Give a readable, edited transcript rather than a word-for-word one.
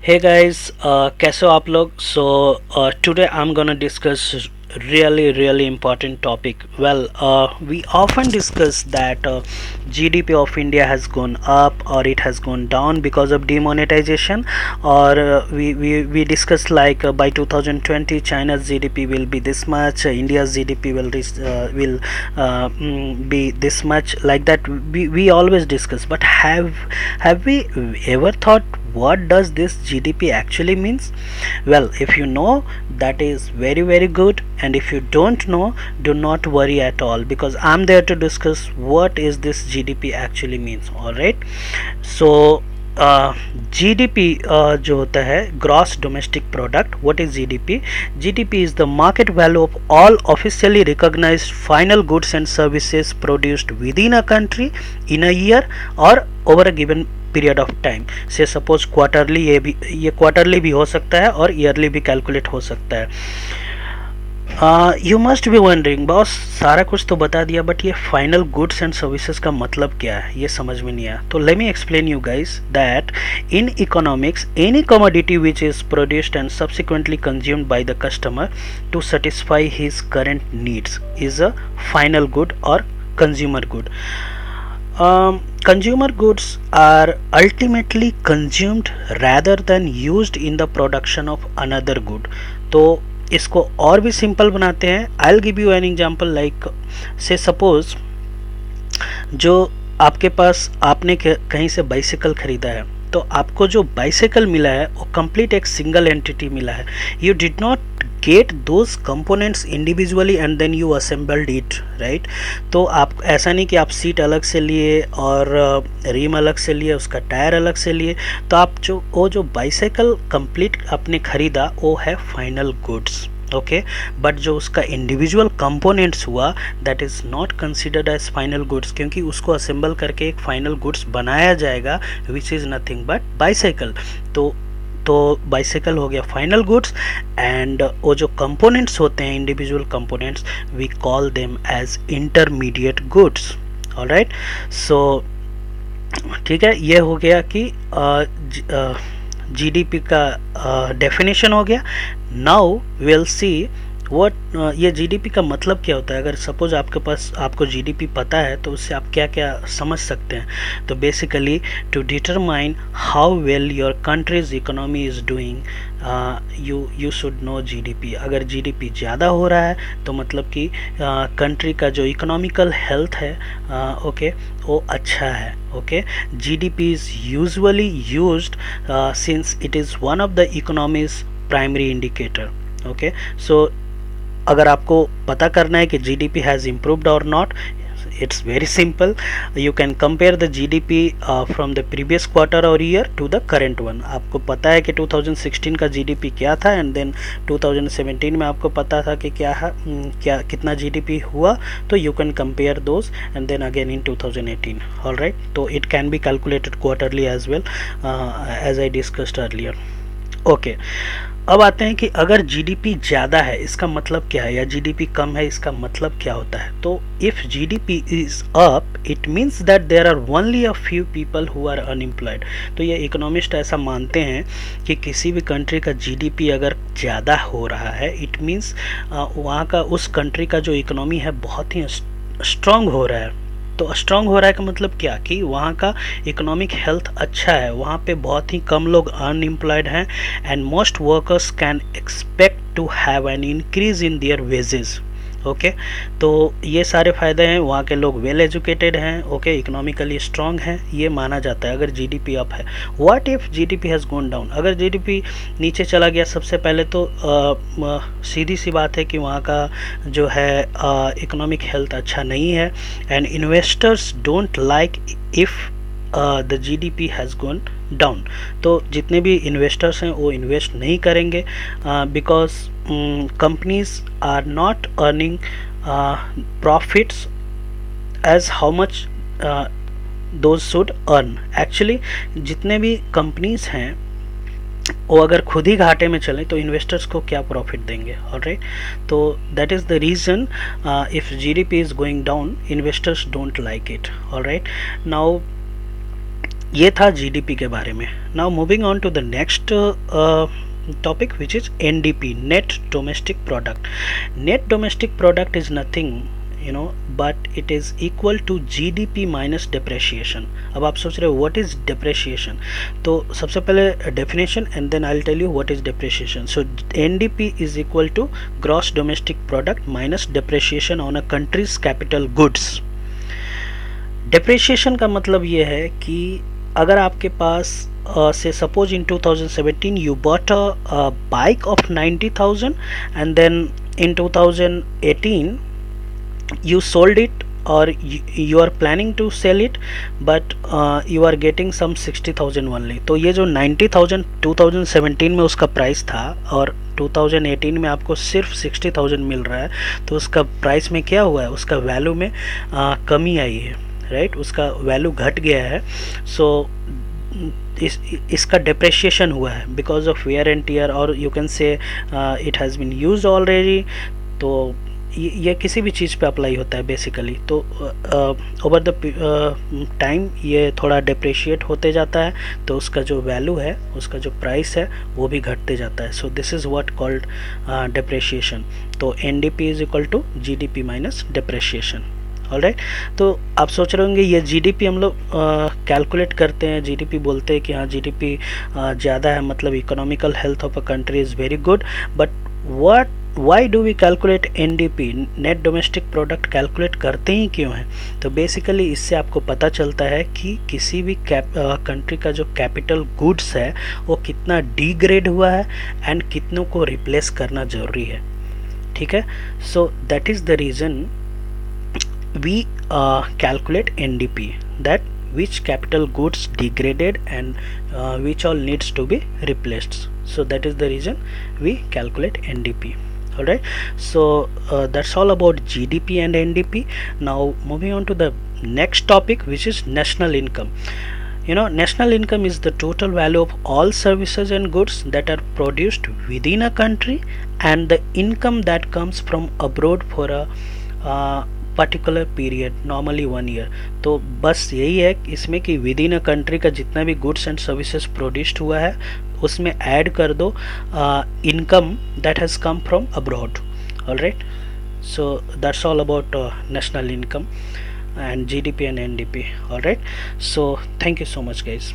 Hey guys, कैसे हो आप लोग? So today I'm gonna discuss really important topic. Well, we often discuss that GDP of India has gone up or it has gone down because of demonetization, or we discuss like by 2020 China's GDP will be this much, India's GDP will be this much, like that. We always discuss, but have we ever thought what does this GDP actually means? Well, if you know, that is very good, and if you don't know, do not worry at all, because I'm there to discuss what is this GDP actually means. All right. So GDP जो होता है gross domestic product. What is GDP? GDP is the market value of all officially recognised final goods and services produced with in a country in a year और over a given period of time. Say suppose quarterly, ये quarterly भी हो सकता है और yearly भी calculate हो सकता है. You must be wondering, boss सारा कुछ तो बता दिया, बट ये फाइनल गुड्स एंड सर्विसेज का मतलब क्या है, ये समझ में नहीं आया. तो let me explain you guys that in economics any commodity which is produced and subsequently consumed by the customer to satisfy his current needs is a final good और consumer good. Consumer goods are ultimately consumed rather than used in the production of another good. तो इसको और भी simple बनाते हैं. I will give you an example, like से suppose जो आपके पास, आपने कहीं से बाइसिकल खरीदा है, तो आपको जो बाइसिकल मिला है वो कंप्लीट एक सिंगल एंटिटी मिला है. You did not get those components individually and then you assembled it, right. तो आप ऐसा नहीं कि आप सीट अलग से लिए और रिम अलग से लिए, उसका टायर अलग से लिए. तो आप जो बाइसाइकिल कंप्लीट आपने खरीदा वो है फाइनल गुड्स. ओके, बट जो उसका इंडिविजुअल कंपोनेंट्स हुआ that is not considered as final goods, क्योंकि उसको असेंबल करके एक फाइनल गुड्स बनाया जाएगा which is nothing but bicycle. तो बाइसाइकिल हो गया फाइनल गुड्स, एंड वो जो कंपोनेंट्स होते हैं individual components, we call them as intermediate goods. Alright. So ठीक है, ये हो गया कि जीडीपी का डेफिनेशन हो गया. नाउ विल सी व्हाट ये जीडीपी का मतलब क्या होता है. अगर सपोज आपके पास, आपको जीडीपी पता है, तो उससे आप क्या क्या समझ सकते हैं. तो basically to determine how well your country's economy is doing, you should know GDP. अगर जीडीपी ज़्यादा हो रहा है तो मतलब कि कंट्री का जो इकोनॉमिकल हेल्थ है, ओके, वो अच्छा है. Okay, GDP is usually used since it is one of the economy's primary indicator. Okay, so अगर आपको पता करना है कि जीडीपी हैज़ इम्प्रूव्ड और not, it's very simple. You can compare the GDP from the previous quarter और year to the current one. आपको पता है कि 2016 का जीडीपी क्या था, एंड देन 2017 में आपको पता था कि क्या है, क्या कितना जीडीपी हुआ. तो you can compare those and then again in 2018. Alright. तो it can be calculated quarterly as well, as I discussed earlier. Okay, अब आते हैं कि अगर जीडीपी ज़्यादा है इसका मतलब क्या है, या जीडीपी कम है इसका मतलब क्या होता है. तो if GDP is up it means that there are only a few people who are unemployed. तो ये इकोनॉमिस्ट ऐसा मानते हैं कि किसी भी कंट्री का जीडीपी अगर ज़्यादा हो रहा है, इट मीन्स वहाँ का, उस कंट्री का जो इकोनॉमी है बहुत ही स्ट्रॉन्ग हो रहा है. तो स्ट्रॉन्ग हो रहा है का मतलब क्या, कि वहाँ का इकोनॉमिक हेल्थ अच्छा है, वहाँ पे बहुत ही कम लोग अनएम्प्लॉयड हैं, and most workers can expect to have an increase in their wages. Okay, तो ये सारे फ़ायदे हैं. वहाँ के लोग वेल एजुकेटेड हैं, ओके, इकोनॉमिकली स्ट्रॉन्ग हैं, ये माना जाता है अगर जीडीपी अप है. What if GDP has gone down? अगर जीडीपी नीचे चला गया, सबसे पहले तो सीधी सी बात है कि वहाँ का जो है इकोनॉमिक हेल्थ अच्छा नहीं है, and investors don't like if the GDP has gone down. तो जितने भी इन्वेस्टर्स हैं वो इन्वेस्ट नहीं करेंगे, because companies are not earning profits as how much those should earn. Actually जितने भी कंपनीज हैं वो अगर खुद ही घाटे में चलें तो इन्वेस्टर्स को क्या प्रॉफिट देंगे. ऑलराइट. तो that is the reason if GDP is going down, investors don't like it. Alright. Now ये था जीडीपी के बारे में। Now moving on to the next topic, which is NDP, net domestic product. Net domestic product is nothing, but it is equal to GDP minus depreciation. अब आप सोच रहे हो what is depreciation, तो सबसे पहले definition and then I'll tell you what is depreciation. So NDP is equal to gross domestic product minus depreciation on a country's capital goods. Depreciation का मतलब ये है कि अगर आपके पास say suppose in 2017 you bought a bike of 90,000 and then in 2018 you sold it, or you are planning to sell it, but you are getting some 60,000 only. तो ये जो 90,000 2017 में उसका प्राइस था और 2018 में आपको सिर्फ 60,000 मिल रहा है, तो उसका प्राइस में क्या हुआ है, उसका वैल्यू में कमी आई है, राइट, उसका वैल्यू घट गया है. सो इसका डिप्रेशिएशन हुआ है because of wear and tear, और you can say it has been used already. तो ये किसी भी चीज़ पे अप्लाई होता है बेसिकली. तो ओवर द टाइम ये थोड़ा डिप्रेशिएट होते जाता है, तो उसका जो वैल्यू है, उसका जो प्राइस है, वो भी घटते जाता है. So this is what called depreciation. तो NDP is equal to GDP minus depreciation. Alright. तो आप सोच रहे होंगे ये जीडीपी हम लोग कैलकुलेट करते हैं, जीडीपी बोलते हैं कि हाँ जीडीपी ज़्यादा है, मतलब economical health of a country is very good. But why do we calculate NDP, net domestic product calculate करते ही क्यों हैं? तो बेसिकली इससे आपको पता चलता है कि किसी भी कंट्री का जो कैपिटल गुड्स है वो कितना डिग्रेड हुआ है एंड कितनों को रिप्लेस करना ज़रूरी है. ठीक है. So that is the reason we calculate NDP, that which capital goods degraded and which all needs to be replaced. So that is the reason we calculate NDP. Alright, so that's all about GDP and NDP. Now moving on to the next topic, which is national income. National income is the total value of all services and goods that are produced within a country and the income that comes from abroad for a particular period, normally 1 year. तो बस यही है इसमें कि with in a country का जितना भी goods and services produced हुआ है उसमें ऐड कर दो income that has come from abroad. Alright. So that's all about national income and GDP and NDP. Alright, so thank you so much guys.